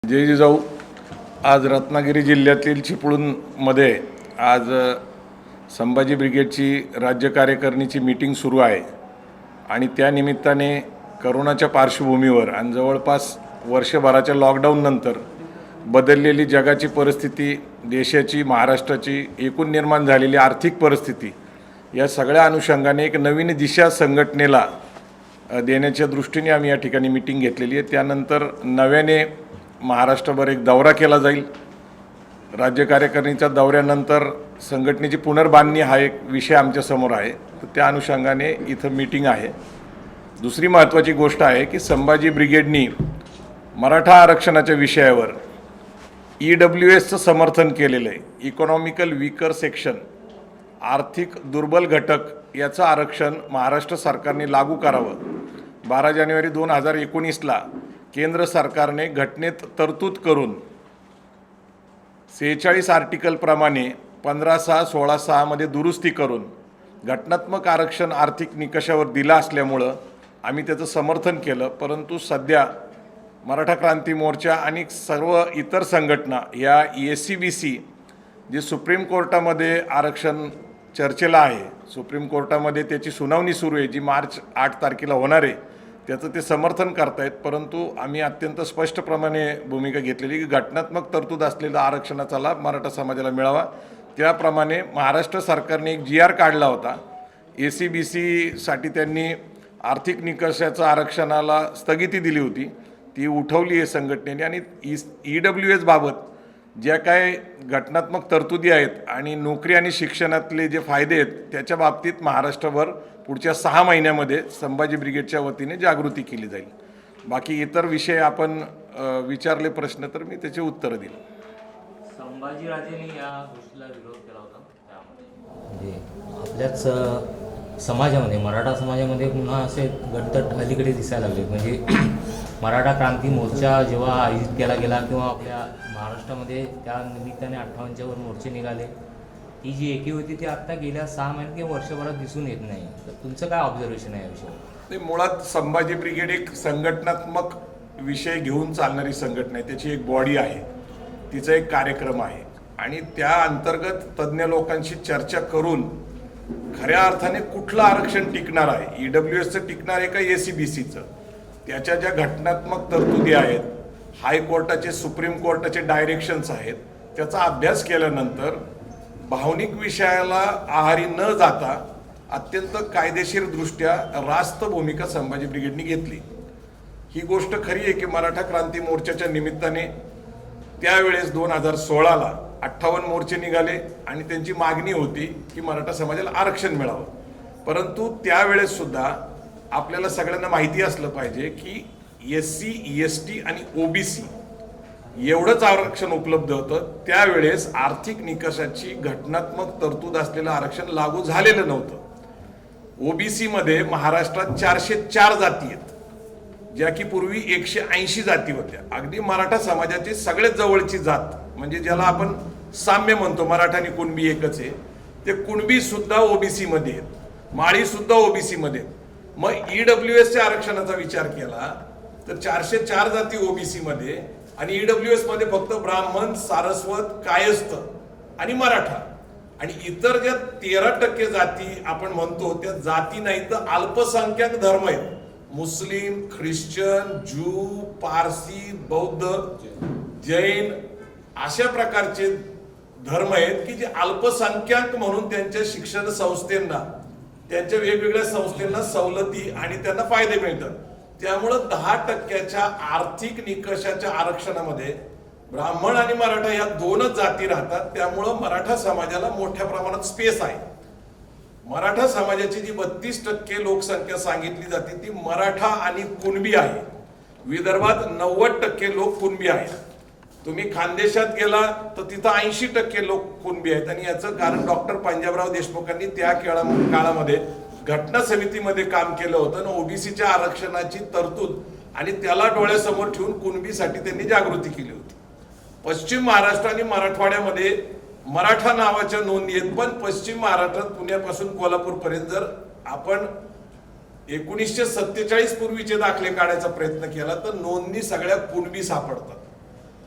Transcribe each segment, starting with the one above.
जय जिजाऊ. आज रत्नागिरी जिल्ह्यातील चिपळूणमध्ये आज संभाजी ब्रिगेडची राज्य कार्यकारिणीची मीटिंग सुरू आहे आणि त्या निमित्ताने करोनाच्या पार्श्वभूमीवर आणि जवळपास वर्षभराच्या लॉकडाऊननंतर बदललेली जगाची परिस्थिती, देशाची, महाराष्ट्राची एकूण निर्माण झालेली आर्थिक परिस्थिती या सगळ्या अनुषंगाने एक नवीन दिशा संघटनेला देण्याच्या दृष्टीने आम्ही या ठिकाणी मीटिंग घेतलेली आहे. त्यानंतर नव्याने महाराष्ट्रभर एक दौरा केला जाईल. राज्य कार्यकारिणीच्या दौऱ्यानंतर संघटनेची पुनर्बांधणी हा एक विषय आमच्यासमोर आहे. तर त्या अनुषंगाने इथं मीटिंग आहे. दुसरी महत्त्वाची गोष्ट आहे की संभाजी ब्रिगेडनी मराठा आरक्षणाच्या विषयावर EWSचं समर्थन केलेलं आहे. इकॉनॉमिकल वीकर सेक्शन, आर्थिक दुर्बल घटक याचं आरक्षण महाराष्ट्र सरकारने लागू करावं. 12 जानेवारी 2019ला केंद्र सरकारने घटनेत तरतूद करून 46 आर्टिकलप्रमाणे 15(6), 16(6) मध्ये दुरुस्ती करून घटनात्मक आरक्षण आर्थिक निकषावर दिला असल्यामुळं आम्ही त्याचं समर्थन केलं. परंतु सध्या मराठा क्रांती मोर्चा आणि सर्व इतर संघटना या SCBC जे सुप्रीम कोर्टामध्ये आरक्षण चर्चेला आहे, सुप्रीम कोर्टामध्ये त्याची सुनावणी सुरू आहे जी मार्च 8 तारखेला होणार आहे, त्याचं ते समर्थन करतायत. परंतु आम्ही अत्यंत स्पष्टप्रमाणे भूमिका घेतलेली की घटनात्मक तरतूद असलेला आरक्षणाचा लाभ मराठा समाजाला मिळावा. त्याप्रमाणे महाराष्ट्र सरकारने एक GR काढला होता. SCBCसाठी त्यांनी आर्थिक निकषाचं आरक्षणाला स्थगिती दिली होती, ती उठवली आहे संघटनेने. आणि EWS बाबत ज्या काय घटनात्मक तरतुदी आहेत आणि नोकरी आणि शिक्षणातले जे फायदे आहेत त्याच्या बाबतीत महाराष्ट्रभर पुढच्या 6 महिन्यामध्ये संभाजी ब्रिगेडच्या वतीने जागृती केली जाईल. बाकी इतर विषय आपण विचारले प्रश्न तर मी त्याचे उत्तर दिले. संभाजीराजेंनी या गोष्टीला विरोध केला होता. त्यामध्ये आपल्याच समाजामध्ये, मराठा समाजामध्ये पुन्हा असे गटतट अलीकडे दिसायला लागले. म्हणजे मराठा क्रांती मोर्चा जेव्हा आयोजित केला गेला किंवा आपल्या महाराष्ट्रामध्ये त्या निमित्ताने 58च्या वर मोर्चे निघाले, ती जी एकी होती ती आत्ता गेल्या 6 महिन्यात किंवा वर्षभरात दिसून येत नाही. तर तुमचं काय ऑब्झर्वेशन आहे या विषयावर? ते मुळात संभाजी ब्रिगेड एक संघटनात्मक विषय घेऊन चालणारी संघटना आहे. त्याची एक बॉडी आहे, तिचा एक कार्यक्रम आहे आणि त्या अंतर्गत तज्ज्ञ लोकांशी चर्चा करून खऱ्या अर्थाने कुठलं आरक्षण टिकणार आहे, EWSचं टिकणार आहे का SCBCचं, त्याच्या ज्या घटनात्मक तरतुदी आहेत, हायकोर्टाचे, सुप्रीम कोर्टाचे डायरेक्शन्स आहेत, त्याचा अभ्यास केल्यानंतर भावनिक विषयाला आहारी न जाता अत्यंत कायदेशीरदृष्ट्या रास्त भूमिका संभाजी ब्रिगेडनी घेतली. ही गोष्ट खरी आहे की मराठा क्रांती मोर्चाच्या निमित्ताने त्यावेळेस 2016ला 58 मोर्चे निघाले आणि त्यांची मागणी होती की मराठा समाजाला आरक्षण मिळावं. परंतु त्यावेळेस सुद्धा आपल्याला सगळ्यांना माहिती असलं पाहिजे की SC, ST आणि OBC एवढंच आरक्षण उपलब्ध होतं. त्यावेळेस आर्थिक निकषाची घटनात्मक तरतूद असलेलं आरक्षण लागू झालेलं नव्हतं. OBC मध्ये महाराष्ट्रात 404 जाती आहेत, ज्या की पूर्वी 180 जाती होत्या. अगदी मराठा समाजाची सगळ्यात जवळची जात म्हणजे ज्याला आपण साम्य म्हणतो, मराठा आणि कुणबी एकच आहे, ते कुणबी सुद्धा OBC मध्ये आहेत, माळी सुद्धा OBC मध्ये आहेत. मग EWSच्या आरक्षणाचा विचार केला तर 404 जाती OBC मध्ये आणि EWS मध्ये फक्त ब्राह्मण, सारस्वत, कायस्थ आणि मराठा आणि इतर ज्या 13% जाती आपण म्हणतो त्या जाती नाही तर अल्पसंख्याक धर्म आहेत. मुस्लिम, ख्रिश्चन, ज्यू, पारसी, बौद्ध, जैन अशा प्रकारचे धर्म आहेत की जे अल्पसंख्याक म्हणून त्यांच्या शिक्षण संस्थांना, त्यांच्या वेगवेगळ्या संस्थांना सवलती आणि त्यांना फायदे मिळतात. त्यामुळं 10% आर्थिक निकषाच्या आरक्षणामध्ये ब्राह्मण आणि मराठा या 2च जाती राहतात. त्यामुळं मराठा समाजाला मोठ्या प्रमाणात स्पेस आहे. मराठा समाजाची जी 32% लोकसंख्या सांगितली जाते ती मराठा आणि कुणबी आहे. विदर्भात 90% लोक कुणबी आहेत. तुम्ही खानदेशात गेला तर तिथं 80% लोक कुणबी आहेत. आणि याचं कारण डॉक्टर पंजाबराव देशमुखांनी त्या काळामध्ये घटना समितीमध्ये काम केलं होतं आणि OBCच्या आरक्षणाची तरतूद आणि त्याला डोळ्यासमोर ठेवून कुणबीसाठी त्यांनी जागृती केली होती. पश्चिम महाराष्ट्र आणि मराठवाड्यामध्ये मराठा नावाच्या नोंदी आहेत, पण पश्चिम महाराष्ट्रात पुण्यापासून कोल्हापूरपर्यंत जर आपण 1947 पूर्वीचे दाखले काढायचा प्रयत्न केला तर नोंदणी सगळ्या कुणबी सापडतात.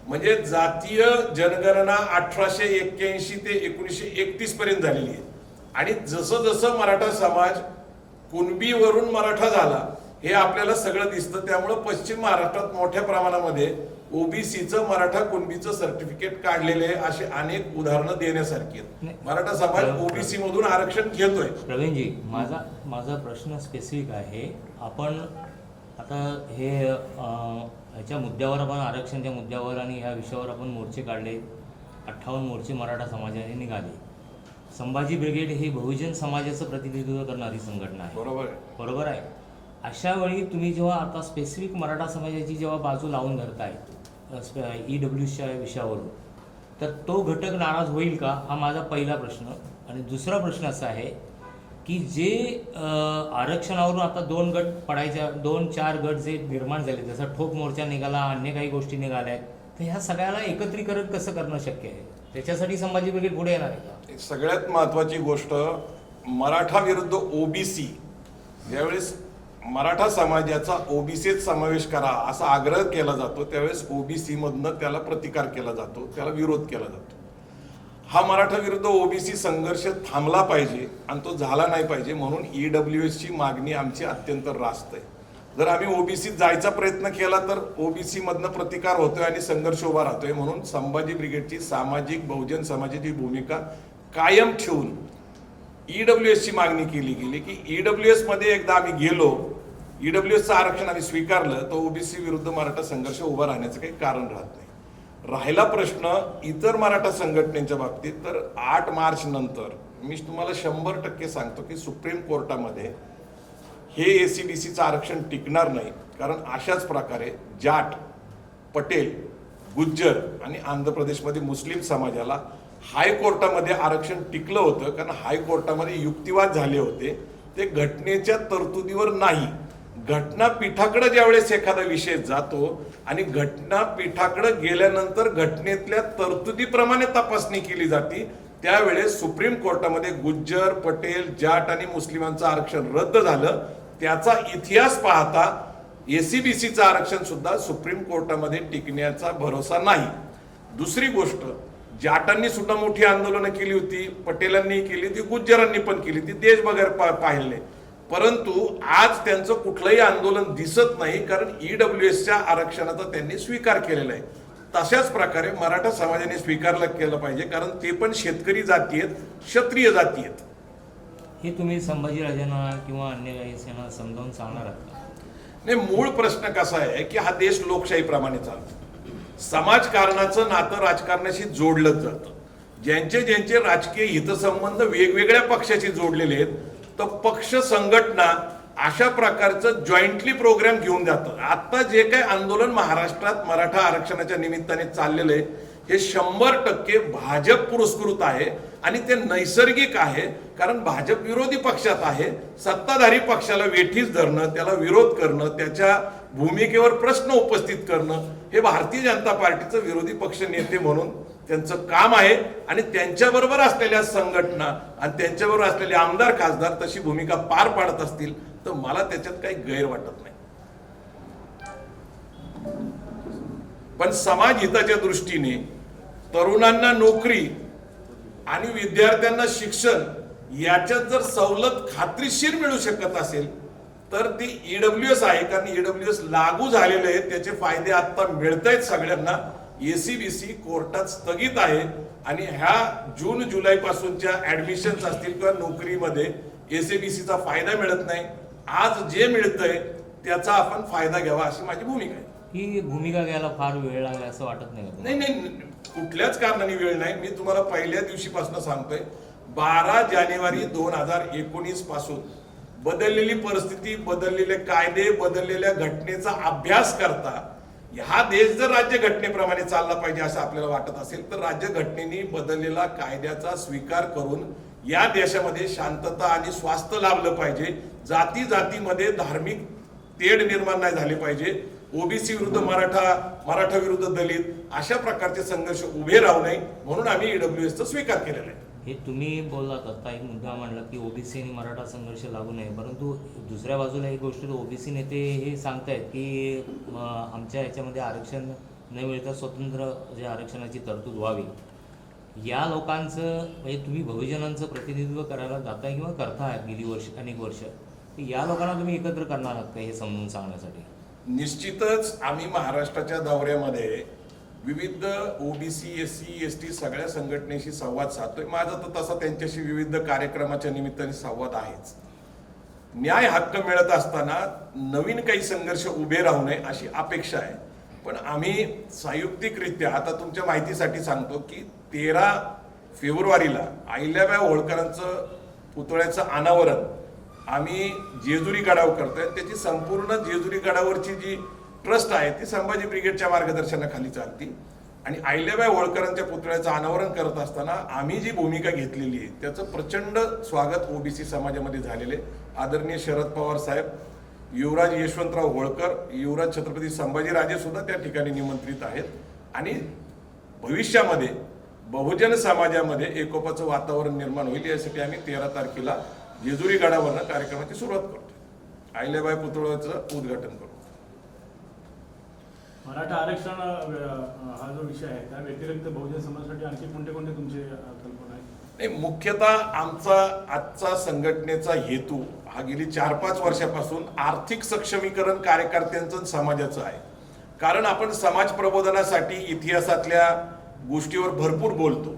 म्हणजे जातीय जनगणना 1881 ते 1931 पर्यंत झालेली आहे. आणि जसं जसं मराठा समाज कुणबीवरून मराठा झाला हे आपल्याला सगळं दिसतं. त्यामुळं पश्चिम महाराष्ट्रात मोठ्या प्रमाणामध्ये ओबीसीचं मराठा कुणबीचं सर्टिफिकेट काढलेले आहे. असे अनेक उदाहरणं देण्यासारखी आहेत. मराठा समाज ओबीसी मधून आरक्षण घेतोय. प्रवीणजी, माझा प्रश्न स्पेसिफिक आहे. आपण आता हे ह्याच्या मुद्द्यावर, आपण आरक्षणच्या मुद्द्यावर आणि ह्या विषयावर आपण मोर्चे काढले. 58 मोर्चे मराठा समाजाने निघाले. संभाजी ब्रिगेड ही बहुजन समाजाचं प्रतिनिधित्व करणारी संघटना आहे. बरोबर आहे. अशा वेळी तुम्ही जेव्हा आता स्पेसिफिक मराठा समाजाची जेव्हा बाजू लावून धरताय EWSच्या विषयावरून, तर तो घटक नाराज होईल का, हा माझा पहिला प्रश्न. आणि दुसरा प्रश्न असा आहे की जे आरक्षणावरून आता 2 गट पडायच्या, 2-4 गट जे निर्माण झाले, जसा ठोक मोर्चा निघाला, अन्य काही गोष्टी निघाल्या आहेत, तर ह्या सगळ्याला एकत्रीकरण कसं करणं शक्य आहे? त्याच्यासाठी संभाजी ब्रिगेड पुढे येणार आहे का? सगळ्यात महत्वाची गोष्ट, मराठा विरुद्ध ओबीसी, ज्यावेळेस मराठा समाजाचा ओबीसीत समावेश करा असा आग्रह केला जातो, त्यावेळेस ओबीसी मधनं त्याला प्रतिकार केला जातो, त्याला विरोध केला जातो. हा मराठा विरुद्ध ओबीसी संघर्ष थांबला पाहिजे आणि तो झाला नाही पाहिजे, म्हणून EWSची मागणी आमची अत्यंत रास्त आहे. जर आम्ही ओबीसीत जायचा प्रयत्न केला तर ओबीसी मधनं प्रतिकार होतोय आणि संघर्ष उभा राहतोय. म्हणून संभाजी ब्रिगेडची सामाजिक बहुजन समाजाची भूमिका कायम ठेवून EWSची मागणी केली गेली की EWS मध्ये एकदा आम्ही गेलो, EWSचं आरक्षण आम्ही स्वीकारलं, तर ओबीसी विरुद्ध मराठा संघर्ष उभा राहण्याचं काही कारण राहत नाही. राहिला प्रश्न इतर मराठा संघटनेच्या बाबतीत, तर 8 मार्च नंतर मी तुम्हाला 100% सांगतो की सुप्रीम कोर्टामध्ये हे ACBCचं आरक्षण टिकणार नाही. कारण अशाच प्रकारे जाट, पटेल, गुज्जर आणि आंध्र प्रदेशमध्ये मुस्लिम समाजाला हायकोर्टामध्ये आरक्षण टिकलं होतं. कारण हायकोर्टामध्ये युक्तिवाद झाले होते, ते घटनेच्या तरतुदीवर नाही. घटनापीठाकडे ज्यावेळेस एखादा विषय जातो आणि घटनापीठाकडे गेल्यानंतर घटनेतल्या तरतुदीप्रमाणे तपासणी केली जाते, त्यावेळेस सुप्रीम कोर्टामध्ये गुज्जर, पटेल, जाट आणि मुस्लिमांचं आरक्षण रद्द झालं. त्याचा इतिहास पाहता ACBCचं आरक्षण सुद्धा सुप्रीम कोर्टामध्ये टिकण्याचा भरोसा नाही. दुसरी गोष्ट, जाटांनी सुद्धा मोठी आंदोलनं केली होती, पटेलांनी केली होती, गुज्जरांनी पण केली होती, देशभर पाहिले. परंतु आज त्यांचं कुठलंही आंदोलन दिसत नाही, कारण EWSच्या आरक्षणाचा त्यांनी स्वीकार केलेला आहे. तशाच प्रकारे मराठा समाजाने स्वीकारलं केलं पाहिजे, कारण ते पण शेतकरी जाती आहेत, क्षत्रिय जाती आहेत. हे तुम्ही संभाजीराजांना किंवा अन्य काही यांना समजावून सांगणार आहात का? नाही, मूळ प्रश्न कसा आहे की हा देश लोकशाहीप्रमाणे चालतो. समाजकारणाचं नातं राजकारणाशी जोडलं जातं. ज्यांचे राजकीय हितसंबंध वेगवेगळ्या पक्षाशी जोडलेले आहेत, तर पक्ष संघटना अशा प्रकारचं जॉईंटली प्रोग्राम घेऊन जातं. आता जे काही आंदोलन महाराष्ट्रात मराठा आरक्षणाच्या निमित्ताने चाललेलं आहे, हे 100% भाजप पुरस्कृत आहे आणि ते नैसर्गिक आहे. कारण भाजप विरोधी पक्षात आहे. सत्ताधारी पक्षाला वेठीस धरणं, त्याला विरोध करणं, त्याच्या भूमिकेवर प्रश्न उपस्थित करणं, हे भारतीय जनता पार्टीचं विरोधी पक्ष नेते म्हणून त्यांचं काम आहे. आणि त्यांच्याबरोबर असलेल्या संघटना आणि त्यांच्याबरोबर असलेले आमदार, खासदार तशी भूमिका पार पाडत असतील तर मला त्याच्यात काही गैर वाटत नाही. पण समाज हिताच्या दृष्टीने तरुणांना नोकरी आणि विद्यार्थ्यांना शिक्षण याच्यात जर सवलत खात्रीशीर मिळू शकत असेल तर ती EWS आहे. कारण EWS लागू झालेले आहेत, त्याचे फायदे आता मिळत आहेत सगळ्यांना. ACBC कोर्टात स्थगित आहे आणि ह्या जून-जुलै पासूनच्या ऍडमिशन्स असतील किंवा नोकरीमध्ये ACBCचा फायदा मिळत नाही. आज जे मिळतंय त्याचा आपण फायदा घ्यावा अशी माझी भूमिका आहे. ही भूमिका घ्यायला फार वेळ लागला असं वाटत नाही का? नाही, कुठल्याच कारणाने वेळ नाही. मी तुम्हाला पहिल्या दिवशीपासून सांगतोय, 12 जानेवारी 2019 पासून बदललेली परिस्थिती, बदललेले कायदे, बदललेल्या घटनेचा अभ्यास करता हा देश जर राज्यघटनेप्रमाणे चालला पाहिजे असं आपल्याला वाटत असेल तर राज्यघटनेने बदललेला कायद्याचा स्वीकार करून या देशामध्ये शांतता आणि स्वास्थ्य लाभलं पाहिजे. जाती जातीमध्ये धार्मिक तेढ निर्माण नाही झाले पाहिजे. ओबीसी विरुद्ध मराठा, मराठा विरुद्ध दलित अशा प्रकारचे संघर्ष उभे राहू नये म्हणून आम्ही EWSचा स्वीकार केलेला आहे. हे तुम्ही बोललात आता एक मुद्दा मांडला की ओबीसी आणि मराठा संघर्ष लागू नये, परंतु दुसऱ्या बाजूला एक गोष्ट ओबीसी नेते हे सांगतायत की आमच्या याच्यामध्ये आरक्षण न मिळता स्वतंत्र जे आरक्षणाची तरतूद व्हावी, या लोकांचं म्हणजे तुम्ही बहुजनांचं प्रतिनिधित्व करायला जाताय किंवा करताय गेली अनेक वर्ष, तर या लोकांना तुम्ही एकत्र करणार आहात का हे समजून सांगण्यासाठी? निश्चितच आम्ही महाराष्ट्राच्या दौऱ्यामध्ये विविध ओबीसी, एससी, एसटी सगळ्या संघटनेशी संवाद साधतोय. माझा तर तसा त्यांच्याशी विविध कार्यक्रमाच्या निमित्ताने संवाद आहेच. न्याय हक्क मिळत असताना नवीन काही संघर्ष उभे राहू नये अशी अपेक्षा आहे. पण आम्ही संयुक्तिकरित्या आता तुमच्या माहितीसाठी सांगतो की 13 फेब्रुवारीला अहिल्याबाई होळकरांचं पुतळ्याचं अनावरण आम्ही जेजुरी गडावर करतोय. त्याची संपूर्ण जेजुरी गडावरची जी ट्रस्ट आहे ती संभाजी ब्रिगेडच्या मार्गदर्शनाखाली चालती. आणि अहिल्याबाई होळकरांच्या पुतळ्याचं अनावरण करत असताना आम्ही जी भूमिका घेतलेली आहे त्याचं प्रचंड स्वागत ओबीसी समाजामध्ये झालेले. आदरणीय शरद पवार साहेब, युवराज यशवंतराव होळकर, युवराज छत्रपती संभाजीराजे सुद्धा त्या ठिकाणी निमंत्रित आहेत. आणि भविष्यामध्ये बहुजन समाजामध्ये एकोपाचं वातावरण निर्माण होईल यासाठी आम्ही 13 तारखेला जेजुरी गडावरनं कार्यक्रमाची सुरुवात करतो. अहिल्याबाई पुतळ्याचं उद्घाटन करू. मराठा आरक्षण हा जो विषय आहे त्या व्यतिरिक्त बहुजन समाजासाठी आणखी कोणते कोणते तुमचे कल्पना आहेत? नाही, मुख्यतः आमचा आजचा संघटनेचा हेतू हा गेली 4-5 वर्षापासून आर्थिक सक्षमीकरण कार्यकर्त्यांचं आणि समाजाचं आहे. कारण आपण समाज प्रबोधनासाठी इतिहासातल्या गोष्टीवर भरपूर बोलतो,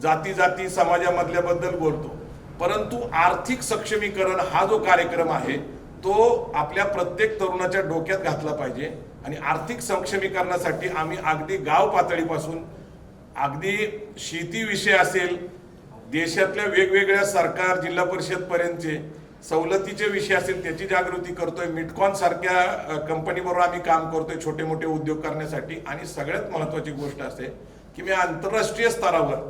जाती समाजामधल्याबद्दल बोलतो, परंतु आर्थिक सक्षमीकरण हा जो कार्यक्रम आहे तो आपल्या प्रत्येक तरुणाच्या डोक्यात घातला पाहिजे. आणि आर्थिक सक्षमीकरणासाठी आम्ही अगदी गाव पातळीपासून अगदी शेतीविषय असेल, देशातल्या वेगवेगळ्या सरकार जिल्हा परिषद पर्यंतचे सवलतीचे विषय असेल त्याची जागृती करतोय. मिटकॉन सारख्या कंपनीबरोबर आम्ही काम करतोय छोटे मोठे उद्योग करण्यासाठी. आणि सगळ्यात महत्त्वाची गोष्ट असे की मी आंतरराष्ट्रीय स्तरावर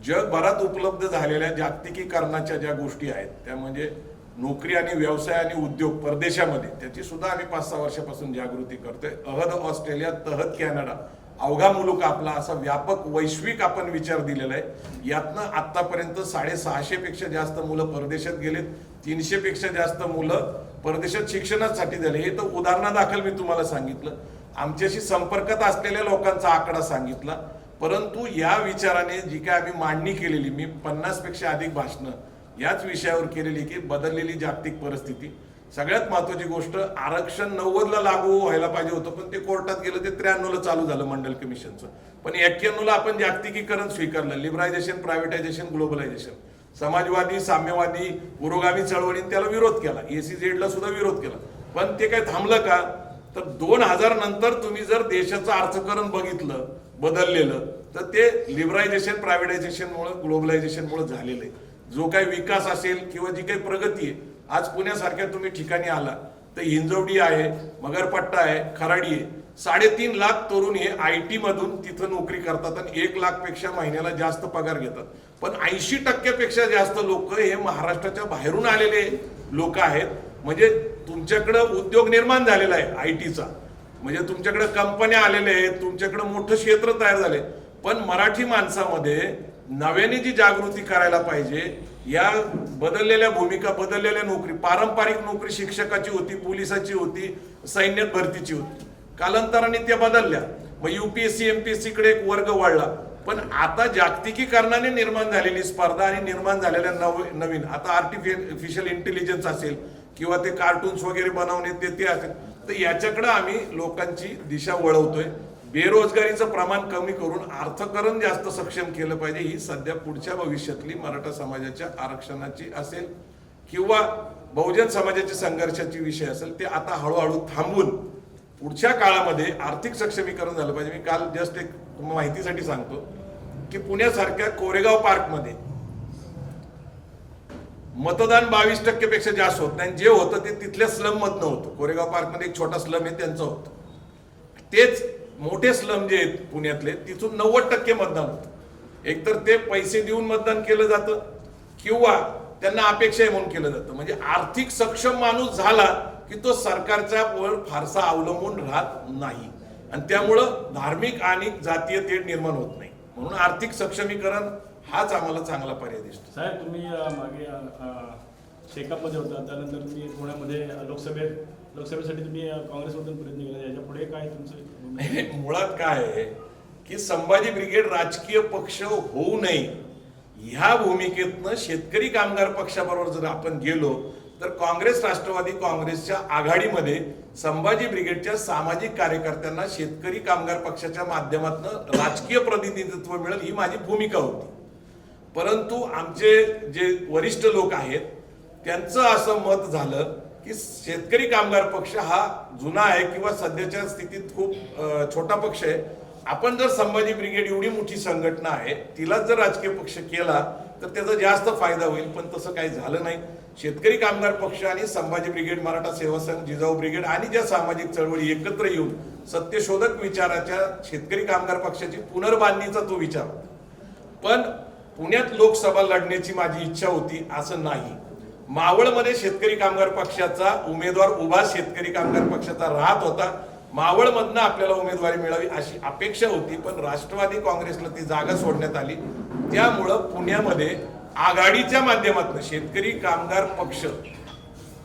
जगभरात उपलब्ध झालेल्या जागतिकीकरणाच्या ज्या गोष्टी आहेत त्या म्हणजे नोकरी आणि व्यवसाय आणि उद्योग परदेशामध्ये त्याची सुद्धा आम्ही 5-6 वर्षापासून जागृती करतोय. अहद ऑस्ट्रेलिया, तहत कॅनडा, अवघा मुलूक आपला असा व्यापक वैश्विक आपण विचार दिलेला आहे. यातनं आतापर्यंत 650 पेक्षा जास्त मुलं परदेशात गेलेत, 300 पेक्षा जास्त मुलं परदेशात शिक्षणासाठी झाले. हे तर उदाहरणादाखल मी तुम्हाला सांगितलं. आमच्याशी संपर्कात असलेल्या लोकांचा आकडा सांगितला. परंतु या विचाराने जी काय आम्ही मांडणी केलेली, मी 50 पेक्षा अधिक भाषणं याच विषयावर केलेली की बदललेली जागतिक परिस्थिती. सगळ्यात महत्वाची गोष्ट, आरक्षण 90ला लागू व्हायला पाहिजे होतं पण ते कोर्टात गेलं, ते 93ला चालू झालं मंडल कमिशनचं. पण 91ला आपण जागतिकीकरण स्वीकारलं, लिबरायझेशन, प्रायव्हेटायझेशन, ग्लोबलायझेशन. समाजवादी, साम्यवादी, पुरोगामी चळवळीने त्याला विरोध केला, ACZला सुद्धा विरोध केला. पण ते काय थांबलं का? तर 2000 नंतर तुम्ही जर देशाचं अर्थकारण बघितलं बदललेलं तर ते लिबरायझेशन, प्रायव्हेटायझेशनमुळे, ग्लोबलायझेशनमुळे झालेलं आहे. जो काही विकास असेल किंवा जी काही प्रगती आहे, आज पुण्यासारख्या तुम्ही ठिकाणी आला तर हिंजवडी आहे, मगरपट्टा आहे, खराडी आहे. 3.5 लाख तरुण हे IT मधून तिथं नोकरी करतात आणि 1 लाख पेक्षा महिन्याला जास्त पगार घेतात. पण 80% जास्त लोक हे महाराष्ट्राच्या बाहेरून आलेले लोक आहेत. म्हणजे तुमच्याकडं उद्योग निर्माण झालेला आहे ITचा, म्हणजे तुमच्याकडे कंपन्या आलेल्या आहेत, तुमच्याकडे मोठं क्षेत्र तयार झाले. पण मराठी माणसामध्ये नव्याने जी जागृती करायला पाहिजे, या बदललेल्या भूमिका, बदललेल्या नोकरी, पारंपरिक नोकरी शिक्षकाची होती, पोलिसाची होती, सैन्यात भरतीची होती, कालांतराने त्या बदलल्या. मग UPSC MPSC कडे एक वर्ग वाढला. पण आता जागतिकीकरणाने निर्माण झालेली स्पर्धा आणि निर्माण झालेल्या नवीन आता आर्टिफिशियल इंटेलिजन्स असेल किंवा ते कार्टून्स वगैरे बनवणे ते असेल, तर याच्याकडे आम्ही लोकांची दिशा वळवतोय. बेरोजगारीचं प्रमाण कमी करून अर्थकारण जास्त सक्षम केलं पाहिजे. ही सध्या पुढच्या भविष्यातली मराठा समाजाच्या आरक्षणाची असेल किंवा बहुजन समाजाच्या संघर्षाची विषय असेल, ते आता हळूहळू थांबून पुढच्या काळामध्ये आर्थिक सक्षमीकरण झालं पाहिजे. मी काल जस्ट एक माहितीसाठी सांगतो की पुण्यासारख्या कोरेगाव पार्कमध्ये मतदान 22% पेक्षा जास्त होत नाही. जे होतं ते तिथल्या स्लम मधनं होतं. कोरेगाव पार्कमध्ये एक छोटा स्लम आहे त्यांचं होतं. तेच मोठे स्लम जे आहेत पुण्यातले तिथून 90% मतदान होतं. एकतर ते पैसे देऊन मतदान केलं जातं किंवा त्यांना अपेक्षा आहे म्हणून केलं जातं. म्हणजे आर्थिक सक्षम माणूस झाला की तो सरकारच्या वर फारसा अवलंबून राहत नाही आणि त्यामुळं धार्मिक आणि जातीय तेढ निर्माण होत नाही. म्हणून आर्थिक सक्षमीकरण हाच आम्हाला चांगला पर्याय दिसतो. साहेब, तुम्ही मागे शेकापमध्ये होता, त्यानंतर तुम्ही पुण्यामध्ये लोकसभेत लोकसभेसाठी तुम्ही काँग्रेसमधून प्रयत्न केला, याच्या पुढे काय तुमचं भूमिका? नाही, मुळात काय आहे की संभाजी ब्रिगेड राजकीय पक्ष होऊ नये ह्या भूमिकेतनं शेतकरी कामगार पक्षाबरोबर जर आपण गेलो तर काँग्रेस राष्ट्रवादी काँग्रेसच्या आघाडीमध्ये संभाजी ब्रिगेडच्या सामाजिक कार्यकर्त्यांना शेतकरी कामगार पक्षाच्या माध्यमातून राजकीय प्रतिनिधित्व मिळेल ही माझी भूमिका होती. परंतु आमचे जे वरिष्ठ लोक आहेत त्यांचं असं मत झालं की शेतकरी कामगार पक्ष हा जुना आहे किंवा सध्याच्या स्थितीत खूप छोटा पक्ष आहे. आपण जर संभाजी ब्रिगेड एवढी मोठी संघटना आहे तिला जर राजकीय पक्ष केला तर त्याचा जास्त फायदा होईल, पण तसं काही झालं नाही. शेतकरी कामगार पक्ष आणि संभाजी ब्रिगेड, मराठा सेवा संघ, जिजाऊ ब्रिगेड आणि ज्या सामाजिक चळवळी एकत्र येऊन सत्यशोधक विचाराच्या शेतकरी कामगार पक्षाची पुनर्बांधणीचा तो विचार होता. पण पुण्यात लोकसभा लढण्याची माझी इच्छा होती असं नाही. मावळमध्ये शेतकरी कामगार पक्षाचा उमेदवार उभा शेतकरी कामगार पक्षाचा राहत होता. मावळमधनं आपल्याला उमेदवारी मिळावी अशी अपेक्षा होती, पण राष्ट्रवादी काँग्रेसला ती जागा सोडण्यात आली. त्यामुळं पुण्यामध्ये आघाडीच्या माध्यमातून शेतकरी कामगार पक्ष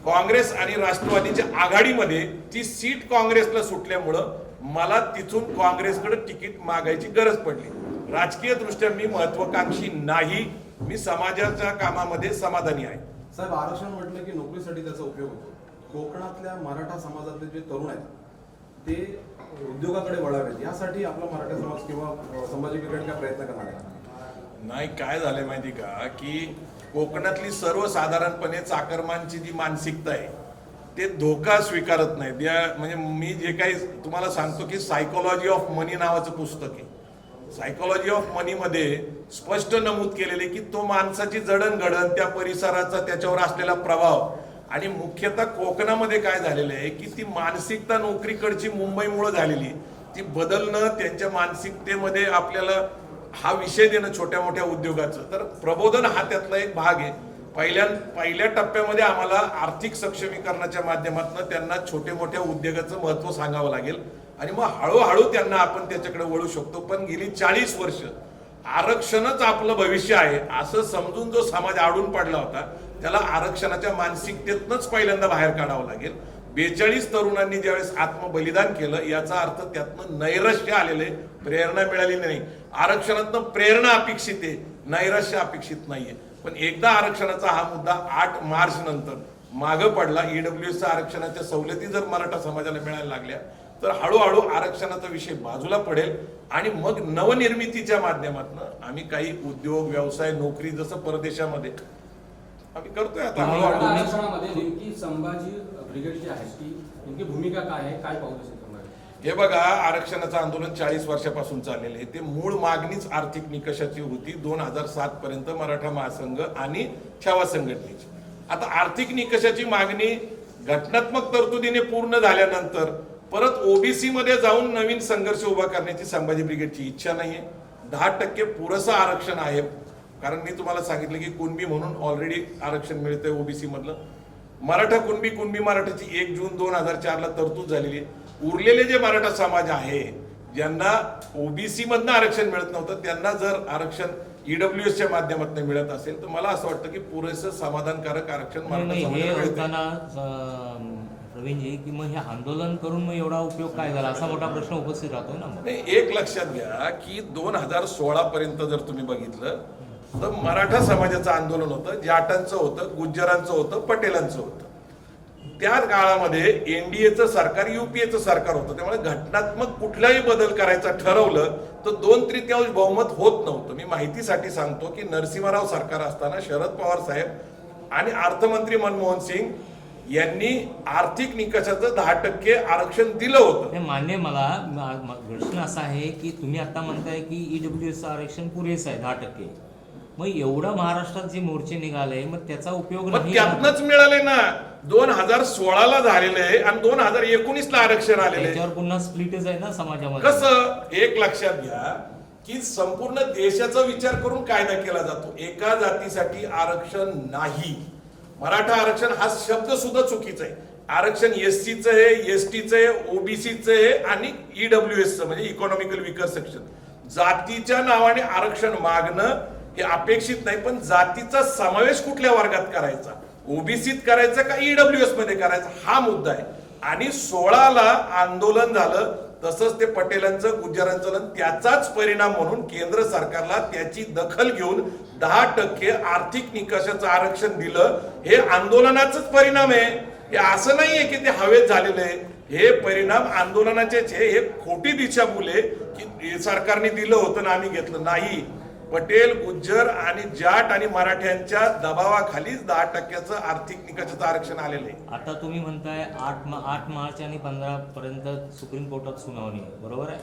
काँग्रेस आणि राष्ट्रवादीच्या आघाडीमध्ये ती सीट काँग्रेसला सुटल्यामुळं मला तिथून काँग्रेसकडे तिकीट मागायची गरज पडली. राजकीय दृष्ट्या मी महत्वाकांक्षी नाही, मी समाजाच्या कामामध्ये समाधानी आहे. साहेब, आरक्षण म्हटलं की नोकरीसाठी त्याचा उपयोग होतो. कोकणातल्या मराठा समाजातले जे तरुण आहेत ते उद्योगाकडे वळावेत यासाठी आपला मराठा समाज किंवा संभाजी ब्रिगेड काय प्रयत्न करणार आहे? नाही, काय झालंय माहिती का की कोकणातली सर्वसाधारणपणे चाकरमानची जी मानसिकता आहे ते धोका स्वीकारत नाही. म्हणजे मी जे काही तुम्हाला सांगतो की सायकोलॉजी ऑफ मनी नावाचं पुस्तक आहे. सायकोलॉजी ऑफ मनीमध्ये स्पष्ट नमूद केलेले की तो माणसाची जडणघडण, त्या परिसराचा त्याच्यावर असलेला प्रभाव आणि मुख्यतः कोकणामध्ये काय झालेलं आहे की ती मानसिकता नोकरीकडची मुंबईमुळे झालेली ती बदलणं, त्यांच्या मानसिकतेमध्ये आपल्याला हा विषय देणं छोट्या मोठ्या उद्योगाचं. तर प्रबोधन हा त्यातला एक भाग आहे. पहिल्या टप्प्यामध्ये आम्हाला आर्थिक सक्षमीकरणाच्या माध्यमातून त्यांना छोट्या मोठ्या उद्योगाचं महत्त्व सांगावं लागेल आणि मग हळूहळू त्यांना आपण त्याच्याकडे वळू शकतो. पण गेली 40 वर्ष आरक्षणच आपलं भविष्य आहे असं समजून जो समाज आडून पडला होता त्याला आरक्षणाच्या मानसिकतेतनंच पहिल्यांदा बाहेर काढावं लागेल. 42 तरुणांनी ज्यावेळेस आत्मबलिदान केलं याचा अर्थ त्यातनं नैराश्य आलेलं आहे, प्रेरणा मिळालेली नाही. आरक्षणातनं प्रेरणा अपेक्षित आहे, नैराश्य अपेक्षित नाहीये. पण एकदा आरक्षणाचा हा मुद्दा 8 मार्च नंतर मागं पडला, ईडब्ल्यूएसच्या आरक्षणाच्या सवलती जर मराठा समाजाला मिळायला लागल्या तर हळूहळू आरक्षणाचा विषय बाजूला पडेल आणि मग नवनिर्मितीच्या माध्यमातून आम्ही काही उद्योग, व्यवसाय, नोकरी जसं परदेशामध्ये आम्ही करतोय आता हळूहळू. आरक्षणामध्ये नेमकी संभाजी ब्रिगेड जी आहे ती नेमकी भूमिका काय आहे, काय पाहू शकतो? हे बघा, आरक्षणाचं आंदोलन 40 वर्षापासून चाललेलं आहे. ते मूळ मागणीच आर्थिक निकषाची होती 2007 पर्यंत मराठा महासंघ आणि छावा संघटनेची. आता आर्थिक निकषाची मागणी घटनात्मक तरतुदीने पूर्ण झाल्यानंतर परत ओबीसी मध्ये जाऊन नवीन संघर्ष उभा करण्याची संभाजी ब्रिगेडची इच्छा नाहीये. 10% पुरेसं आरक्षण आहे, कारण मी तुम्हाला सांगितलं की कुणबी म्हणून ऑलरेडी आरक्षण मिळतंय ओबीसी मधलं. मराठा कुणबी मराठाची 1 जून 2004 ला तरतूद झालेली आहे. उरलेले जे मराठा समाज आहे ज्यांना ओबीसी मधनं आरक्षण मिळत नव्हतं त्यांना जर आरक्षण ईडब्ल्यूएसच्या माध्यमातून मिळत असेल तर मला असं वाटतं की पुरेसं समाधानकारक आरक्षण मराठा समाजाला मिळतं. प्रवीणजी, की मग हे आंदोलन करून मग एवढा उपयोग काय झाला असा मोठा प्रश्न उपस्थित राहतोय ना. नाही, एक लक्षात घ्या की 2016 पर्यंत जर तुम्ही बघितलं तर मराठा समाजाचं आंदोलन होतं, जाटांचं होतं, गुज्जरांचं होतं, पटेलांचं होतं. त्या काळामध्ये एनडीएचं सरकार, युपीएचं सरकार होतं. त्यामुळे घटनात्मक कुठलाही बदल करायचा ठरवलं तर 2/3 बहुमत होत नव्हतं. मी माहितीसाठी सांगतो की नरसिंहराव सरकार असताना शरद पवार साहेब आणि अर्थमंत्री मनमोहन सिंग यांनी आर्थिक निकषाचं 10% आरक्षण दिलं होतं. मान्य. मला प्रश्न असा आहे की तुम्ही आता म्हणताय की ईडब्ल्यूएस आरक्षण पुरेसं आहे 10%. मग एवढं महाराष्ट्रात जे मोर्चे निघाले मग त्याचा उपयोग नाही. त्यातनंच मिळाले ना. 2016 झालेलं आहे आणि 2019 आरक्षण आलेलं आहे. त्याच्यावर पुन्हा स्प्लिटच आहे ना समाजामध्ये. कसं? एक लक्षात घ्या की संपूर्ण देशाचा विचार करून कायदा केला जातो. एका जातीसाठी आरक्षण नाही. मराठा आरक्षण हा शब्द सुद्धा चुकीचा आहे. आरक्षण एससीचं आहे, एसटीचं आहे, ओबीसीचं आहे आणि ईडब्ल्यूएसचं म्हणजे इकॉनॉमिकल विकर सेक्शन. जातीच्या नावाने आरक्षण मागणं हे अपेक्षित नाही, पण जातीचा समावेश कुठल्या वर्गात करायचा, ओबीसीत करायचा का ईडब्ल्यूएस मध्ये करायचा हा मुद्दा आहे. आणि 16ला आंदोलन झालं, तसंच ते पटेलांचं गुज्जरांचं, त्याचाच परिणाम म्हणून केंद्र सरकारला त्याची दखल घेऊन 10% आर्थिक निकषाचं आरक्षण दिलं. हे आंदोलनाचाच परिणाम आहे. हे असं नाहीये की ते हवेत झालेलं आहे. हे परिणाम आंदोलनाचेच आहे. हे खोटी दिशाभूल आहे की सरकारने दिलं होतं ना आम्ही घेतलं नाही. पटेल, गुज्जर आणि जाट आणि मराठ्यांच्या दबावाखालीच 10% आर्थिक निकषाचं आरक्षण आलेलं आहे. आता तुम्ही म्हणताय 8 मार्च आणि 15 पर्यंत सुप्रीम कोर्टात सुनावणी आहे, बरोबर आहे?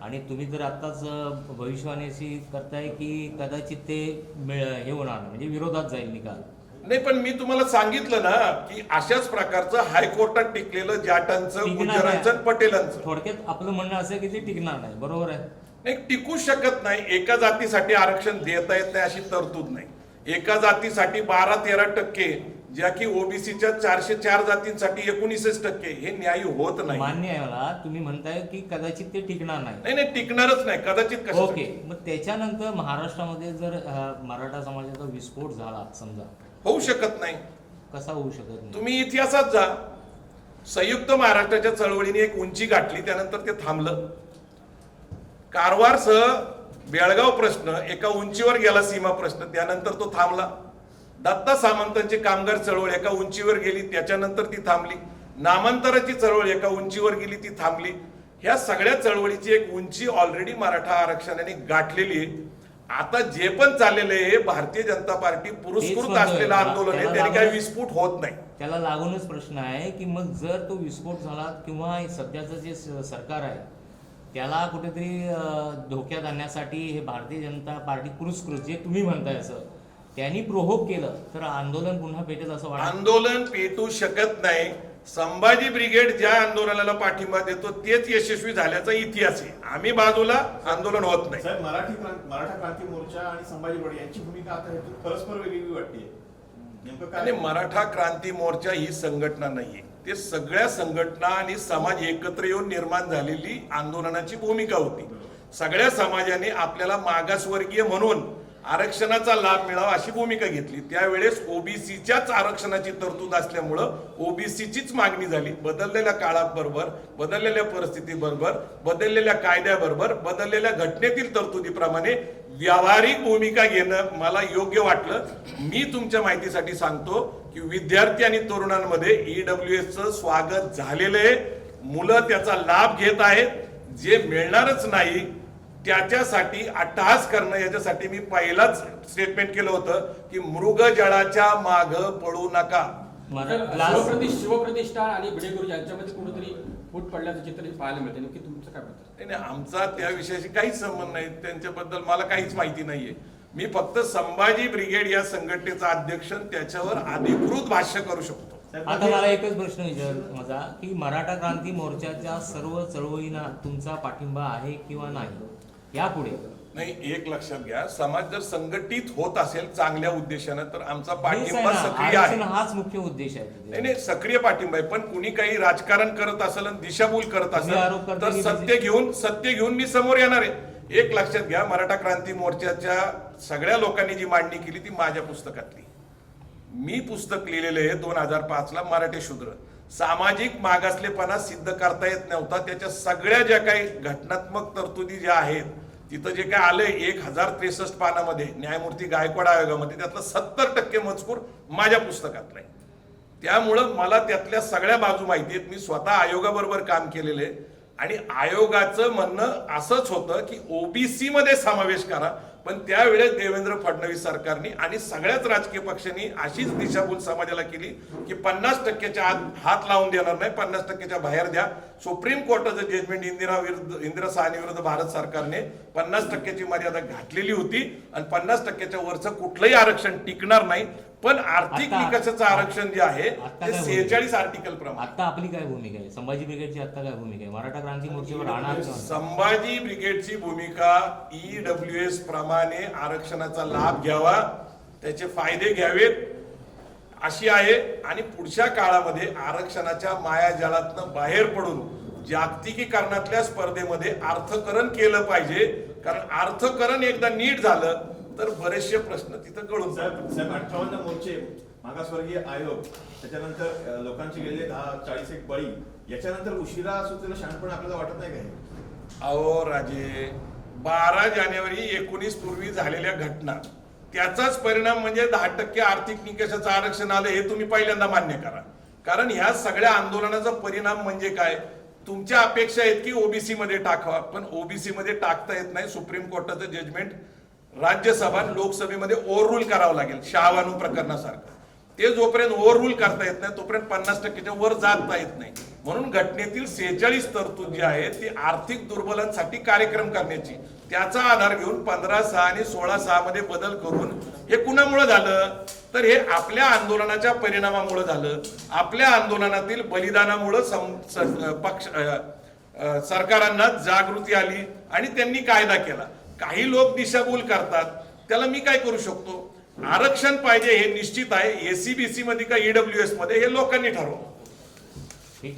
आणि तुम्ही तर आत्ताच भविष्यवाणी अशी करताय की कदाचित ते हे होणार नाही, म्हणजे विरोधात जाईल निकाल. नाही, पण मी तुम्हाला सांगितलं ना की अशाच प्रकारचं हायकोर्टात टिकलेलं जाटांचं, टिकणार गुज्जरांचं, नाही. पटेलांचं. थोडक्यात आपलं म्हणणं असं आहे की ते टिकणार नाही, बरोबर आहे? नाही, टिकू शकत नाही. एका जातीसाठी आरक्षण देता येत नाही अशी तरतूद नाही. एका जातीसाठी 12-13%, ज्या की ओबीसीच्या 404 जातींसाठी 19%, हे न्यायी होत नाही. मान्य आहे मला. तुम्ही म्हणताय की कदाचित ते टिकणार नाही. नाही, टिकणारच नाही कदाचित. कसं ओके, मग त्याच्यानंतर महाराष्ट्रामध्ये जर मराठा समाजाचा विस्फोट झाला समजा, होऊ शकत नाही. कसा होऊ शकत नाही? तुम्ही इतिहासात जा. संयुक्त महाराष्ट्राच्या चळवळीने एक उंची गाठली, त्यानंतर ते थांबलं. कारवारसह बेळगाव प्रश्न एका उंचीवर गेला, सीमा प्रश्न, त्यानंतर तो थांबला. दत्ता सामंतांची कामगार चळवळ एका उंचीवर गेली, त्याच्यानंतर ती थांबली. नामांतराची चळवळ एका उंचीवर गेली, ती थांबली. ह्या सगळ्या चळवळीची एक उंची ऑलरेडी मराठा आरक्षणाने गाठलेली आहे. आता जे पण चाललेलं आहे हे भारतीय जनता पार्टी पुरस्कृत असलेलं आंदोलन आहे. त्याने काही विस्फोट होत नाही. त्याला लागूनच प्रश्न आहे की मग जर तो विस्फोट झाला किंवा सध्याचं जे सरकार आहे त्याला कुठेतरी धोक्यात आणण्यासाठी हे भारतीय जनता पार्टी पुरस्कृत, जे तुम्ही म्हणताय असं, त्यांनी प्रोव्होक केलं तर आंदोलन पुन्हा पेटेल असं वाटतं? आंदोलन पेटू शकत नाही. संभाजी ब्रिगेड ज्या आंदोलनाला पाठिंबा देतो तेच यशस्वी झाल्याचा इतिहास आहे. आम्ही बाजूला, आंदोलन होत नाही. साहेब, मराठा क्रांती मोर्चा आणि संभाजी ब्रिगेड यांची भूमिका आता ह्यातून परस्पर वेगळी वाटते. नेमकं आणि काय? मराठा क्रांती मोर्चा ही संघटना नाहीये. ते सगळ्या संघटना आणि समाज एकत्र येऊन निर्माण झालेली आंदोलनाची भूमिका होती. सगळ्या समाजाने आपल्याला मागासवर्गीय म्हणून आरक्षणाचा लाभ मिळावा अशी भूमिका घेतली. त्यावेळेस ओबीसीच्याच आरक्षणाची तरतूद असल्यामुळं ओबीसीचीच मागणी झाली. बदललेल्या काळाबरोबर, बदललेल्या परिस्थितीबरोबर, बदललेल्या कायद्याबरोबर, बदललेल्या घटनेतील तरतुदीप्रमाणे व्यावहारिक भूमिका घेणं मला योग्य वाटलं. मी तुमच्या माहितीसाठी सांगतो की विद्यार्थी आणि तरुणांमध्ये ईडब्ल्यूएसचं स्वागत झालेलं आहे. मुलं त्याचा लाभ घेत आहेत. जे मिळणारच नाही त्याच्यासाठी अट्टहास करणं, याच्यासाठी मी पहिलाच स्टेटमेंट केलं होतं की मृगजळाच्या माग पडू नका. शिवप्रतिष्ठा आणि भिडेगुरु यांच्यामध्ये कुठेतरी फूट पडल्याचं चित्र पाहायला मिळते. नेमकी तुमचं काय म्हणतात? नाही, आमचा त्या विषयाशी काहीच संबंध नाही. त्यांच्याबद्दल मला काहीच माहिती नाहीये. मी फक्त संभाजी ब्रिगेड या संघटनेचा अध्यक्ष, त्याच्यावर अधिकृत भाष्य करू शकतो. आता मला एकच प्रश्न विचार माझा की मराठा क्रांती मोर्चाच्या सर्व चळवळींना तुमचा पाठिंबा आहे किंवा नाही यापुढे? नाही, एक लक्षात घ्या, समाज जर संघटित होत असेल चांगल्या उद्देशानं तर आमचा पाठिंबा सक्रिय आहे. हाच मुख्य उद्देश आहे. नाही, सक्रिय पाठिंबा आहे. पण कुणी काही राजकारण करत असेल आणि दिशाभूल करत असेल तर सत्य घेऊन मी समोर येणार आहे. एक लक्षात घ्या, मराठा क्रांती मोर्चाच्या सगळ्या लोकांनी जी मांडणी केली ती माझ्या पुस्तकातली. मी पुस्तक लिहिलेलं आहे 2005ला, मराठे शूद्र. सामाजिक मागासलेपणा सिद्ध करता येत नव्हता. त्याच्या सगळ्या ज्या काही घटनात्मक तरतुदी ज्या आहेत, तिथं जे काय आलंय 1063 पानामध्ये न्यायमूर्ती गायकवाड आयोगामध्ये, त्यातलं 70% मजकूर माझ्या पुस्तकातला आहे. त्यामुळं मला त्यातल्या सगळ्या बाजू माहिती आहेत. मी स्वतः आयोगाबरोबर काम केलेलं आहे आणि आयोगाचं म्हणणं असंच होतं की ओबीसी मध्ये समावेश करा. पण त्यावेळेस देवेंद्र फडणवीस सरकारने आणि सगळ्याच राजकीय पक्षांनी अशीच दिशाभूल समाजाला केली की 50%च्या आत हात लावून देणार नाही, 50%च्या बाहेर द्या. सुप्रीम कोर्टाचं जजमेंट इंदिरा साहनी विरुद्ध भारत सरकारने 50%ची मर्यादा घातलेली होती आणि 50%च्या वरचं कुठलंही आरक्षण टिकणार नाही. पण आर्थिक निकषाचं आरक्षण जे आहे ते 46 आर्टिकल प्रमाणे. आता आपली काय भूमिका आहे? संभाजी ब्रिगेडची आता काय भूमिका आहे? मराठा क्रांती मोर्चावर राहणार? संभाजी ब्रिगेडची भूमिका ईडब्ल्यूएस प्रमाणे आरक्षणाचा लाभ घ्यावा, त्याचे फायदे घ्यावेत अशी आहे. आणि पुढच्या काळामध्ये आरक्षणाच्या मायाजाळातनं बाहेर पडून जागतिकीकरणातल्या स्पर्धेमध्ये अर्थकरण केलं पाहिजे. कारण अर्थकरण एकदा नीट झालं तर बरेचसे प्रश्न तिथं गळून साहेब 58 मोर्चे मागासवर्गीय आयोग, त्याच्यानंतर लोकांचे गेले 10-40 एक बळी, याच्यानंतर उशिरा सुचलेलं शहाणपण आपल्याला वाटत नाही का हे? अहो राजे, 12 जानेवारी 19 पूर्वी झालेल्या घटना, त्याचाच परिणाम म्हणजे 10% आर्थिक निकषाचं आरक्षण आलं हे तुम्ही पहिल्यांदा मान्य करा. कारण ह्या सगळ्या आंदोलनाचा परिणाम म्हणजे काय, तुमच्या अपेक्षा आहेत की ओबीसी मध्ये टाकावा, पण ओबीसी मध्ये टाकता येत नाही. सुप्रीम कोर्टाचं जजमेंट राज्यसभा लोकसभेमध्ये ओव्हररूल करावं लागेल, शहावानू प्रकरणासारखं. ते जोपर्यंत ओव्हररूल करता येत नाही तोपर्यंत 50%च्या वर जाता येत नाही. म्हणून घटनेतील 46 तरतूद जी आहे ती आर्थिक दुर्बलांसाठी कार्यक्रम करण्याची, त्याचा आधार घेऊन 15(6) आणि 16(6) मध्ये बदल करून हे कुणामुळे झालं तर हे आपल्या आंदोलनाच्या परिणामामुळे झालं. आपल्या आंदोलनातील बलिदानामुळे सरकारांना जागृती आली आणि त्यांनी कायदा केला. काही लोक दिशाभूल करतात, त्याला मी काय करू शकतो? आरक्षण पाहिजे हे निश्चित आहे. एसीबीसी मध्ये का ईडब्ल्यूएस मध्ये हे लोकांनी ठरवलं.